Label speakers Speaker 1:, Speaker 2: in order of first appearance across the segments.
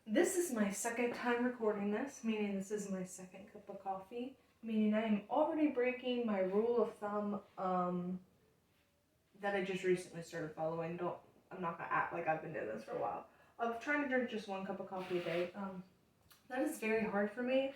Speaker 1: This is my second time recording this, meaning this is my second cup of coffee, meaning I am already breaking my rule of thumb, that I just recently started following. I'm not gonna act like I've been doing this for a while. Of trying to drink just one cup of coffee a day. That is very hard for me.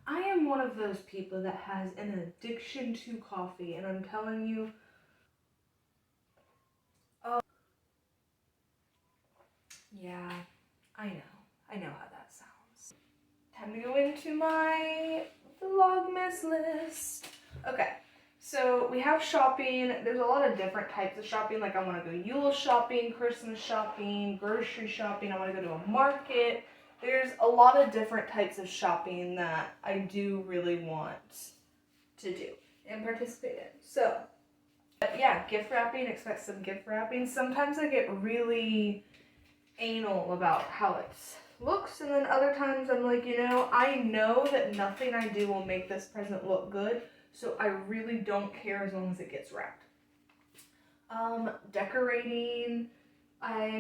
Speaker 1: I am one of those people that has an addiction to coffee, and I'm telling you, yeah, I know how that sounds. Time to go into my Vlogmas list. Okay, so we have shopping. There's a lot of different types of shopping. Like I want to go Yule shopping, Christmas shopping, grocery shopping. I want to go to a market. There's a lot of different types of shopping that I do really want to do and participate in. So, but yeah, gift wrapping, expect some gift wrapping. Sometimes I get really anal about how it looks, and then other times I'm like, I know that nothing I do will make this present look good, so I really don't care as long as it gets wrapped. Decorating. I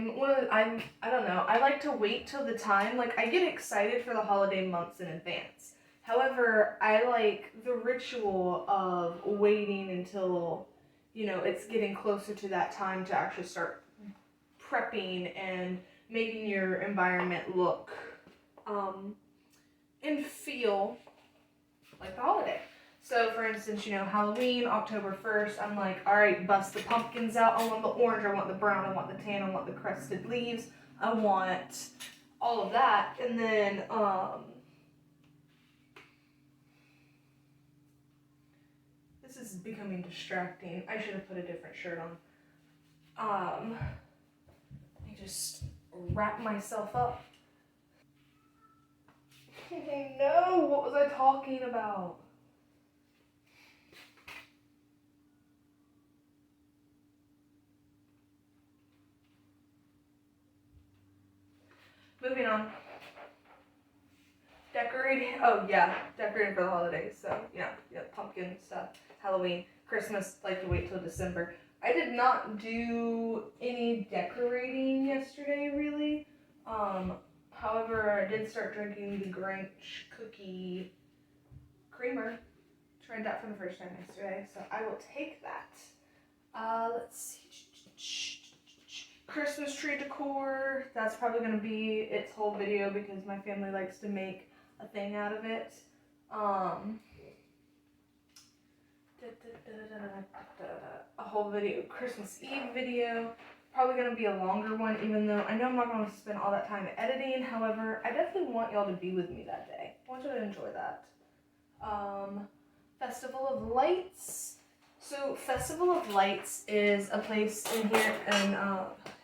Speaker 1: don't know. I like to wait till the time. Like, I get excited for the holiday months in advance. However, I like the ritual of waiting until, it's getting closer to that time to actually start prepping and making your environment look and feel like the holiday. So, for instance, Halloween, October 1st, I'm like, all right, bust the pumpkins out. I want the orange, I want the brown, I want the tan, I want the crested leaves, I want all of that. And then, this is becoming distracting. I should have put a different shirt on. I just wrap myself up. No, what was I talking about? Moving on. Decorating. Oh yeah, decorating for the holidays. So pumpkin stuff, Halloween, Christmas. Like to wait till December. I did not do any decorating yesterday, really. However, I did start drinking the Grinch cookie creamer. Tried that for the first time yesterday, so I will take that. Let's see. Christmas tree decor. That's probably going to be its whole video because my family likes to make a thing out of it. A whole video, Christmas Eve video. Probably going to be a longer one, even though I know I'm not going to spend all that time editing. However, I definitely want y'all to be with me that day. I want you to enjoy that. Festival of Lights. So Festival of Lights is a place in here, and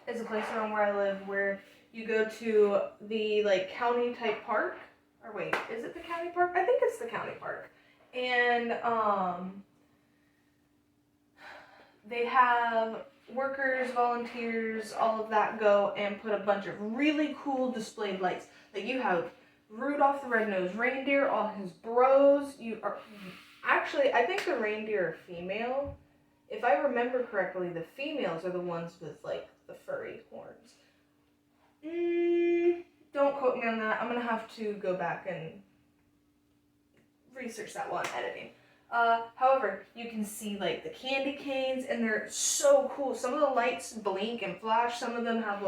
Speaker 1: is a place around where I live where you go to the county type park. Or wait, is it the county park? I think it's the county park. And they have workers, volunteers, all of that go and put a bunch of really cool displayed lights. Like you have Rudolph the Red-Nosed Reindeer, all his bros. Actually, I think the reindeer are female. If I remember correctly, the females are the ones with the furry horns. Don't quote me on that. I'm gonna have to go back and research that while I'm editing. However, you can see the candy canes, and they're so cool. Some of the lights blink and flash. Some of them have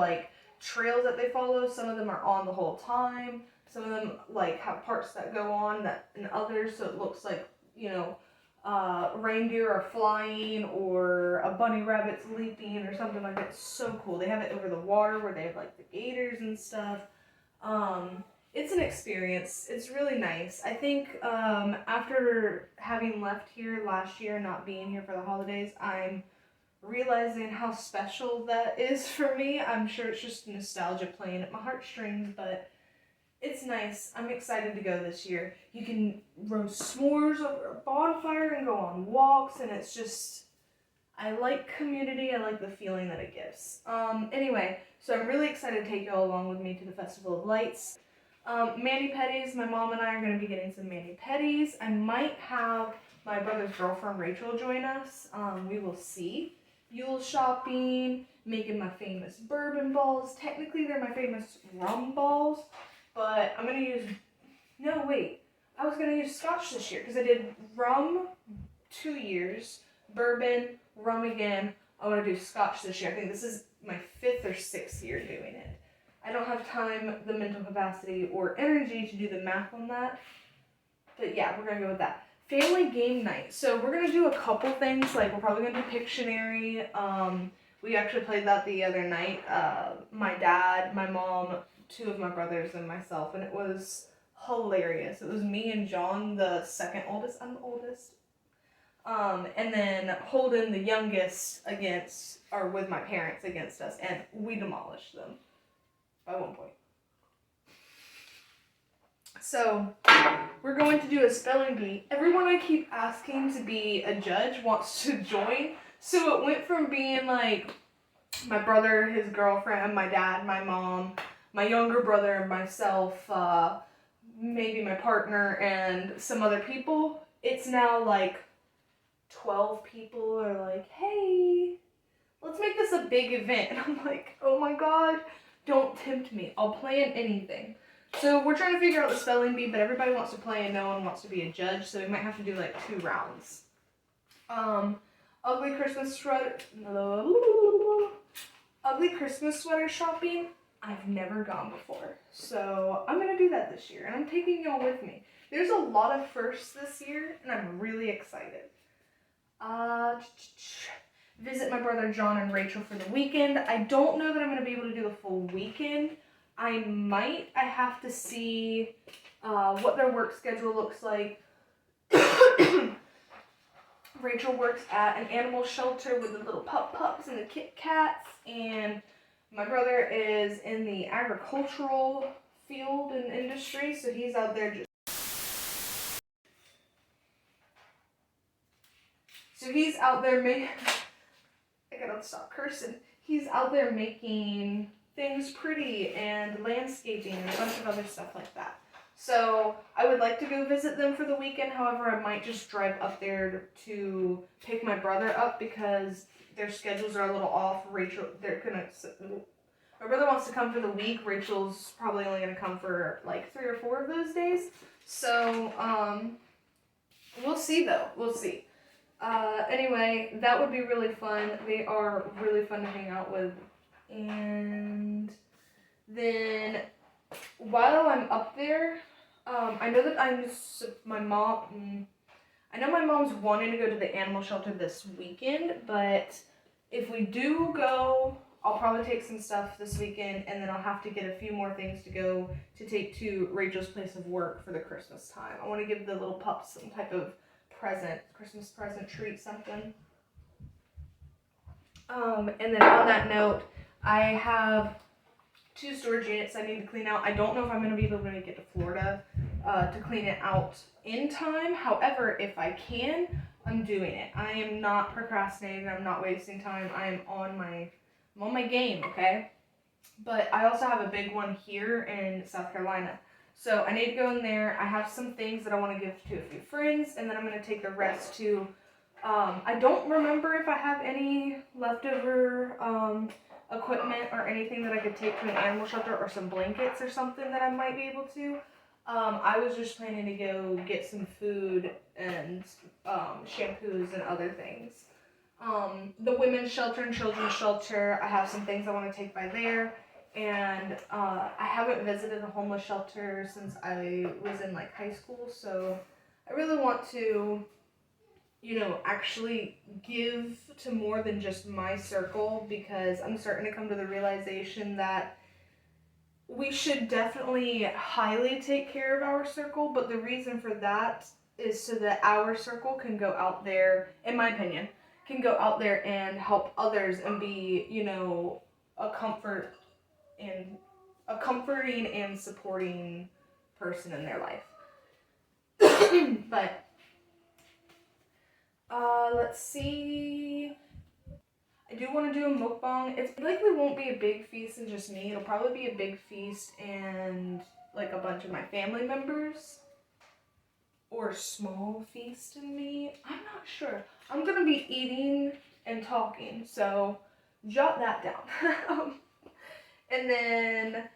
Speaker 1: trails that they follow. Some of them are on the whole time. Some of them have parts that go on and others, so it looks like reindeer are flying or a bunny rabbit's leaping or something like that. It's so cool. They have it over the water where they have the gators and stuff. It's an experience. It's really nice. I think after having left here last year, not being here for the holidays, I'm realizing how special that is for me. I'm sure it's just nostalgia playing at my heartstrings, but it's nice. I'm excited to go this year. You can roast s'mores over a bonfire and go on walks, and it's just, I like community. I like the feeling that it gives. Anyway, so I'm really excited to take y'all along with me to the Festival of Lights. Mani-pedis, my mom and I are going to be getting some mani-pedis. I might have my brother's girlfriend Rachel join us. We will see. Yule shopping, making my famous bourbon balls. Technically, they're my famous rum balls, but I'm gonna use, no, wait. I was gonna use scotch this year because I did rum 2 years, bourbon, rum again. I want to do scotch this year. I think this is my 5th or 6th year doing it. I don't have time, the mental capacity, or energy to do the math on that. But yeah, we're gonna go with that. Family game night. So we're gonna do a couple things. Like we're probably gonna do Pictionary. We actually played that the other night. My dad, my mom, 2 of my brothers, and myself, and it was hilarious. It was me and John, the second oldest. I'm the oldest. And then Holden, the youngest, with my parents against us, and we demolished them by 1 point. So, we're going to do a spelling bee. Everyone I keep asking to be a judge wants to join, so it went from being like my brother, his girlfriend, my dad, my mom, my younger brother, and myself, maybe my partner, and some other people. It's now like 12 people are like, hey, let's make this a big event. And I'm like, oh my god, don't tempt me. I'll plan anything. So we're trying to figure out the spelling bee, but everybody wants to play and no one wants to be a judge, so we might have to do like 2 rounds. Ugly Christmas sweater shopping. I've never gone before, so I'm gonna do that this year, and I'm taking y'all with me. There's a lot of firsts this year, and I'm really excited. Visit my brother John and Rachel for the weekend. I don't know that I'm gonna be able to do the full weekend. I have to see what their work schedule looks like. Rachel works at an animal shelter with the little pups and the Kit Kats, and my brother is in the agricultural field and industry, so he's out there I gotta stop cursing. He's out there making things pretty and landscaping and a bunch of other stuff like that. So I would like to go visit them for the weekend. However, I might just drive up there to pick my brother up because their schedules are a little off. My brother wants to come for the week. Rachel's probably only gonna come for like 3 or 4 of those days. So we'll see though. We'll see. Anyway, that would be really fun. They are really fun to hang out with. And then while I'm up there, I know that my mom's wanting to go to the animal shelter this weekend, but if we do go, I'll probably take some stuff this weekend, and then I'll have to get a few more things to go to take to Rachel's place of work for the Christmas time. I want to give the little pups some type of Christmas present, treat, something. And then on that note, I have 2 storage units I need to clean out. I don't know if I'm going to be able to make it to Florida to clean it out in time. However, if I can, I'm doing it. I am not procrastinating. I'm not wasting time. I am on my game, okay? But I also have a big one here in South Carolina. So I need to go in there. I have some things that I want to give to a few friends, and then I'm going to take the rest to, I don't remember if I have any leftover equipment or anything that I could take to an animal shelter, or some blankets or something that I might be able to. I was just planning to go get some food and shampoos and other things. The women's shelter and children's shelter, I have some things I want to take by there. And I haven't visited a homeless shelter since I was in like high school, so I really want to, actually give to more than just my circle, because I'm starting to come to the realization that we should definitely highly take care of our circle, but the reason for that is so that our circle can go out there, in my opinion, can go out there and help others and be, a comforting and supporting person in their life. But let's see. I do want to do a mukbang. It likely won't be a big feast and just me. It'll probably be a big feast and like a bunch of my family members. Or a small feast and me. I'm not sure. I'm gonna be eating and talking, so jot that down. And then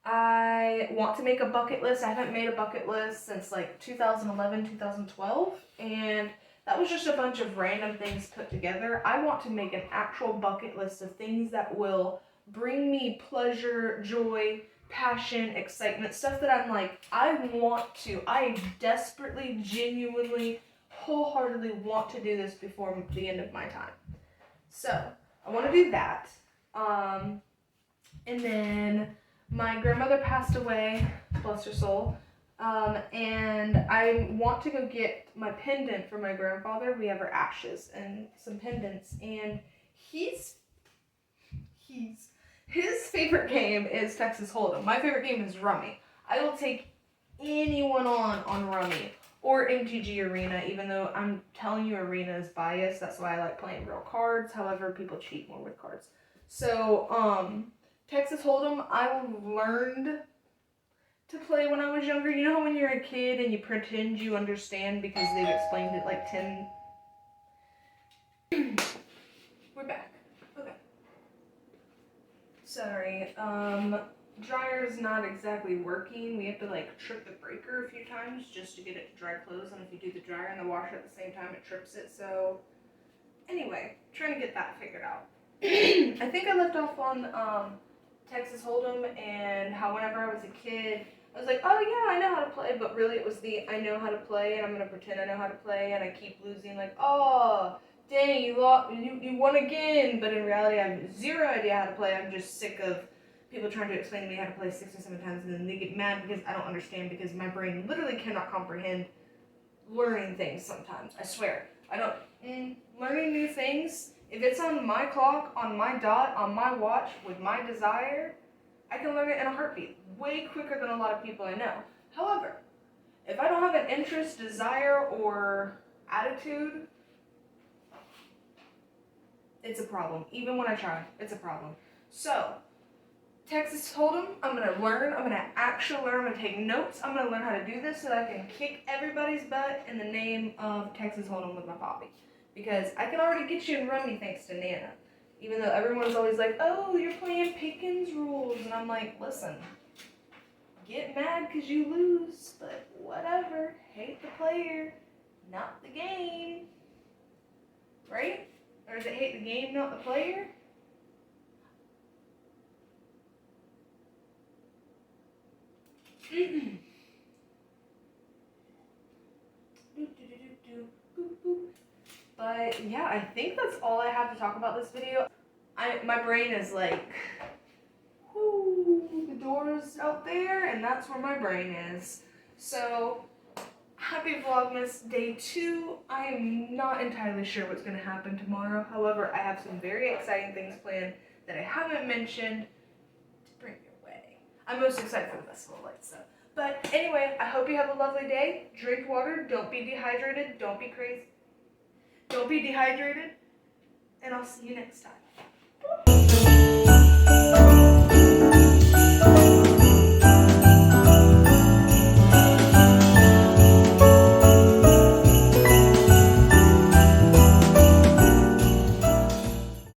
Speaker 1: I want to make a bucket list. I haven't made a bucket list since like 2011, 2012, and that was just a bunch of random things put together. I want to make an actual bucket list of things that will bring me pleasure, joy, passion, excitement, stuff that I'm like, I desperately, genuinely, wholeheartedly want to do this before the end of my time. So, I want to do that. And then my grandmother passed away, bless her soul. And I want to go get my pendant for my grandfather. We have her ashes and some pendants. And his favorite game is Texas Hold'em. My favorite game is Rummy. I will take anyone on Rummy or MTG Arena, even though I'm telling you Arena is biased. That's why I like playing real cards. However, people cheat more with cards. So, Texas Hold'em, I learned to play when I was younger. You know how when you're a kid and you pretend you understand because they've explained it like 10... We're back. Okay. Sorry. Dryer's not exactly working. We have to like trip the breaker a few times just to get it to dry clothes, and if you do the dryer and the washer at the same time, it trips it. So anyway, trying to get that figured out. I think I left off on Texas Hold'em and how whenever I was a kid, I was like, oh yeah, I know how to play, but really it was the I know how to play and I'm gonna pretend I know how to play, and I keep losing, like, oh dang, you lost, you won again, but in reality I have zero idea how to play. I'm just sick of people trying to explain to me how to play 6 or 7 times, and then they get mad because I don't understand, because my brain literally cannot comprehend learning things sometimes. I swear. I don't, learning new things, if it's on my clock, on my dot, on my watch, with my desire, I can learn it in a heartbeat, way quicker than a lot of people I know. However, if I don't have an interest, desire, or attitude, it's a problem. Even when I try, it's a problem. So, Texas Hold'em, I'm going to learn. I'm going to actually learn. I'm going to take notes. I'm going to learn how to do this so that I can kick everybody's butt in the name of Texas Hold'em with my poppy. Because I can already get you in Rummy thanks to Nana. Even though everyone's always like, oh, you're playing Pickens rules. And I'm like, listen, get mad because you lose, but whatever. Hate the player, not the game. Right? Or is it hate the game, not the player? But yeah, I think that's all I have to talk about this video. My brain is like, whoo, the door's out there, and that's where my brain is. So, happy Vlogmas Day 2. I am not entirely sure what's going to happen tomorrow. However, I have some very exciting things planned that I haven't mentioned to bring your way. I'm most excited for the Festival of Lights, though. But anyway, I hope you have a lovely day. Drink water. Don't be dehydrated. Don't be crazy. Don't be dehydrated. And I'll see you next time.